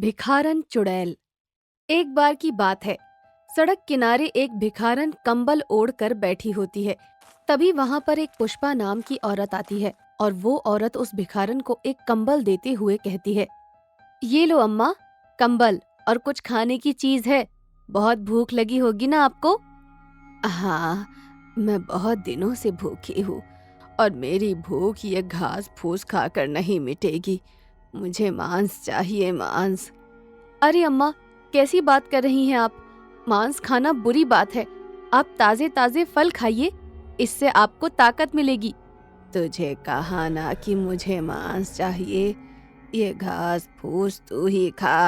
भिखारन चुड़ैल। एक बार की बात है, सड़क किनारे एक भिखारन कंबल ओढ़ कर बैठी होती है। तभी वहां पर एक पुष्पा नाम की औरत आती है और वो औरत उस भिखारन को एक कंबल देते हुए कहती है, ये लो अम्मा, कंबल और कुछ खाने की चीज है। बहुत भूख लगी होगी ना आपको? हाँ, मैं बहुत दिनों से भूखी हूँ और मेरी भूख ये घास फूस खाकर नहीं मिटेगी। मुझे मांस चाहिए, मांस। अरे अम्मा, कैसी बात कर रही हैं आप? मांस खाना बुरी बात है। आप ताजे ताजे फल खाइए, इससे आपको ताकत मिलेगी। तुझे कहा ना कि मुझे मांस चाहिए। ये घास फूस तू ही खा।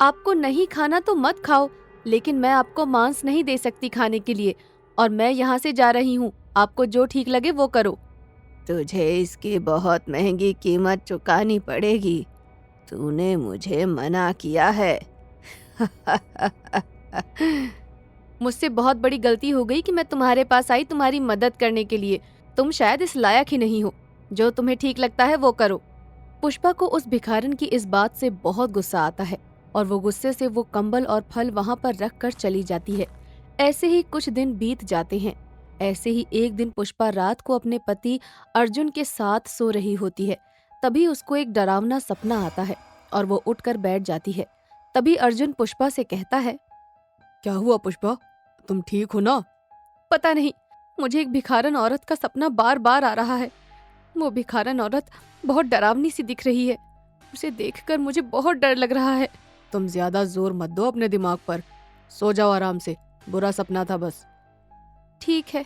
आपको नहीं खाना तो मत खाओ, लेकिन मैं आपको मांस नहीं दे सकती खाने के लिए, और मैं यहाँ से जा रही हूँ। आपको जो ठीक लगे वो करो। तुझे इसकी बहुत महंगी कीमत चुकानी पड़ेगी। तूने मुझे मना किया है। मुझसे बहुत बड़ी गलती हो गई कि मैं तुम्हारे पास आई तुम्हारी मदद करने के लिए। तुम शायद इस लायक ही नहीं हो। जो तुम्हें ठीक लगता है वो करो। पुष्पा को उस भिखारन की इस बात से बहुत गुस्सा आता है और वो गुस्से से वो कंबल और फल वहां पर रख कर चली जाती है। ऐसे ही कुछ दिन बीत जाते हैं। ऐसे ही एक दिन पुष्पा रात को अपने पति अर्जुन के साथ सो रही होती है। तभी उसको एक डरावना सपना आता है और वो उठकर बैठ जाती है। तभी अर्जुन पुष्पा से कहता है, क्या हुआ पुष्पा, तुम ठीक हो ना? पता नहीं, मुझे एक भिखारन औरत का सपना बार बार आ रहा है। वो भिखारन औरत बहुत डरावनी सी दिख रही है। उसे देखकर मुझे बहुत डर लग रहा है। तुम ज्यादा जोर मत दो अपने दिमाग पर। सो जाओ आराम से, बुरा सपना था बस। ठीक है,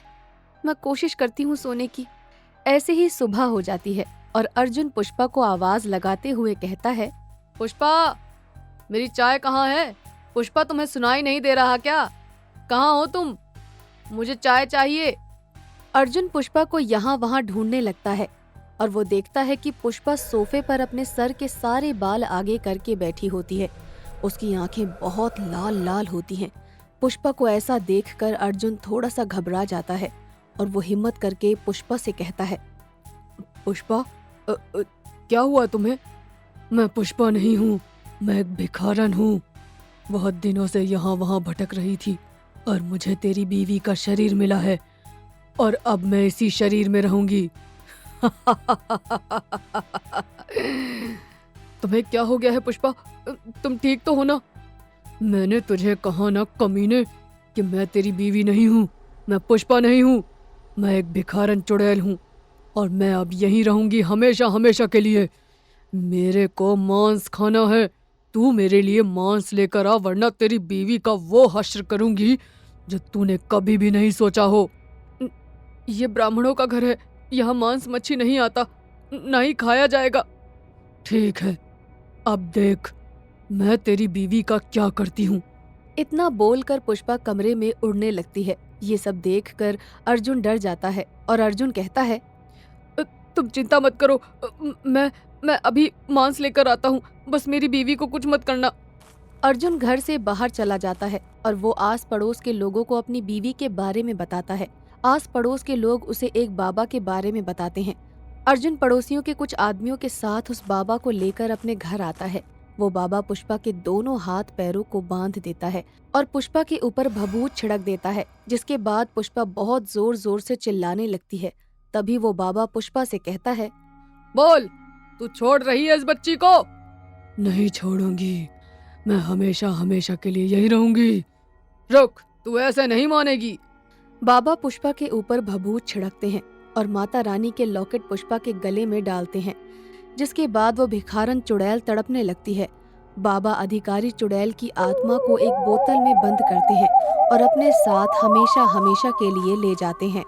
मैं कोशिश करती हूँ सोने की। ऐसे ही सुबह हो जाती है और अर्जुन पुष्पा को आवाज लगाते हुए कहता है, पुष्पा, मेरी चाय कहाँ है? पुष्पा, तुम्हें सुनाई नहीं दे रहा क्या? कहाँ हो तुम? मुझे चाय चाहिए। अर्जुन पुष्पा को यहाँ वहाँ ढूंढने लगता है और वो देखता है कि पुष्पा सोफे पर अपने सर के सारे बाल आगे करके बैठी होती है। उसकी आंखें बहुत लाल लाल होती हैं। पुष्पा को ऐसा देखकर अर्जुन थोड़ा सा घबरा जाता है और वो हिम्मत करके पुष्पा से कहता है, पुष्पा, क्या हुआ तुम्हें? मैं पुष्पा नहीं हूँ, मैं एक भिखारन हूँ। बहुत दिनों से यहाँ वहाँ भटक रही थी और मुझे तेरी बीवी का शरीर मिला है और अब मैं इसी शरीर में रहूंगी। तुम्हें क्या हो गया है पुष्पा? तुम ठीक तो हो ना? मैंने तुझे कहा ना कमीने कि मैं तेरी बीवी नहीं हूँ। मैं पुष्पा नहीं हूँ, मैं एक भिखारन चुड़ैल हूँ और मैं अब यहीं रहूंगी हमेशा हमेशा के लिए। मेरे को मांस खाना है। तू मेरे लिए मांस लेकर आ, वरना तेरी बीवी का वो हश्र करूंगी जो तूने कभी भी नहीं सोचा हो। ये ब्राह्मणों का घर है, यहाँ मांस मच्छी नहीं आता, ना ही खाया जाएगा। ठीक है, अब देख मैं तेरी बीवी का क्या करती हूँ। इतना बोलकर पुष्पा कमरे में उड़ने लगती है। ये सब देखकर अर्जुन डर जाता है और अर्जुन कहता है, तुम चिंता मत करो, मैं अभी मांस लेकर आता हूँ, बस मेरी बीवी को कुछ मत करना। अर्जुन घर से बाहर चला जाता है और वो आस पड़ोस के लोगों को अपनी बीवी के बारे में बताता है। आस पड़ोस के लोग उसे एक बाबा के बारे में बताते हैं। अर्जुन पड़ोसियों के कुछ आदमियों के साथ उस बाबा को लेकर अपने घर आता है। वो बाबा पुष्पा के दोनों हाथ पैरों को बांध देता है और पुष्पा के ऊपर भभूत छिड़क देता है, जिसके बाद पुष्पा बहुत जोर जोर से चिल्लाने लगती है। तभी वो बाबा पुष्पा से कहता है, बोल, तू छोड़ रही है इस बच्ची को? नहीं छोड़ूंगी, मैं हमेशा हमेशा के लिए यही रहूंगी। रुक, तू ऐसे नहीं मानेगी। बाबा पुष्पा के ऊपर भभूत छिड़कते हैं और माता रानी के लॉकेट पुष्पा के गले में डालते हैं, जिसके बाद वो भिखारन चुड़ैल तड़पने लगती है। बाबा अधिकारी चुड़ैल की आत्मा को एक बोतल में बंद करते हैं और अपने साथ हमेशा हमेशा के लिए ले जाते हैं।